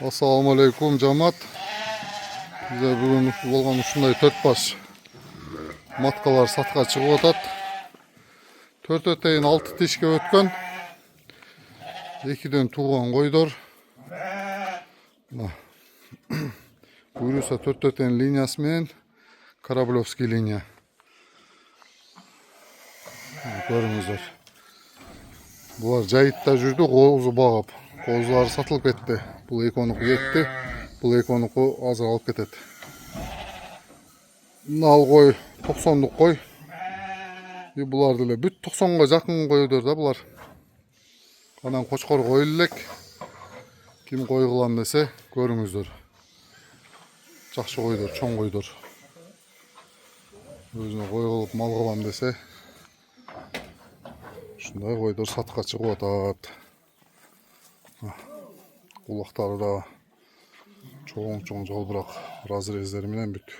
Assalamu alaikum жамаат. Bize bugün болған ушундай 4 баш маткалар сатка чыгып атат. 4 өтейин 6 тишке өткөн. 2ден тууган койдор. Буюрса 4 өтейин линиясы менен Кораблевский линия. Көрүңүздөр. Булар жайытта жүрдү, коозу багып. Коозулар сатылып кетти. Бул эконуку кетти. Бул эконуку азыр алып кетет. Мынал кой 90дук кой. Булар деле бүт 90га жакын койдор да булар. Анан кочкор коюл элек. Ким кой кылам десе, көрүңүздөр. Жакшы койдор, чоң койдор. Өзүнө кой кылып мал кылам десе, ушундай койдор сатка чыгып атат. Кулактары да чоң жолбурак разрездери менен бүт.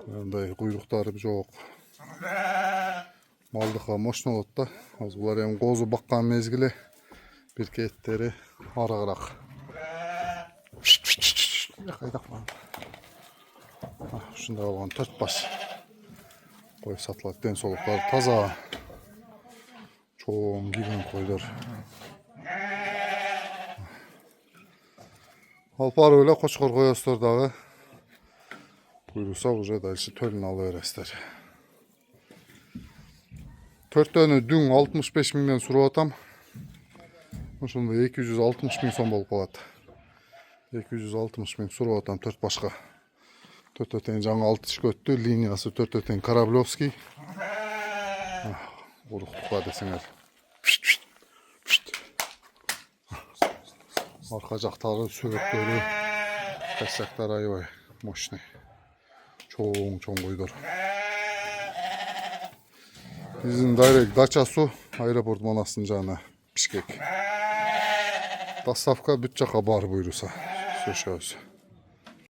Мындай куйруктары жок. Малдыка мощно болот да. Азыр булар эми коозу баккан мезгили бирке эттери арыгыраак. Ушундай болгон 4 баш кой сатылат. Ден соолуктары таза. Чоң кийген койдор. Алпары эле кочкор коесуңар дагы. Буйруса уже дальше төлүн ала бересиздер. 4төнү дүң 65 миңден сурап атам. Ошондо 260 миң сом болуп калат. 260 миң сурап атам 4 башка. 4 өтейин жаңы 6 тишке өттү. Линиясы 4 өтейин Кораблевский. Уруктукка десеңер. Арка жактары сөбөктөрү, кайсактар аябай мощный. Чоң койдор. Биздин дайрек дачасы аэропорт манастын жагына Бишкек. Доставка бүт жака бар буйруса. Сөшөбүз.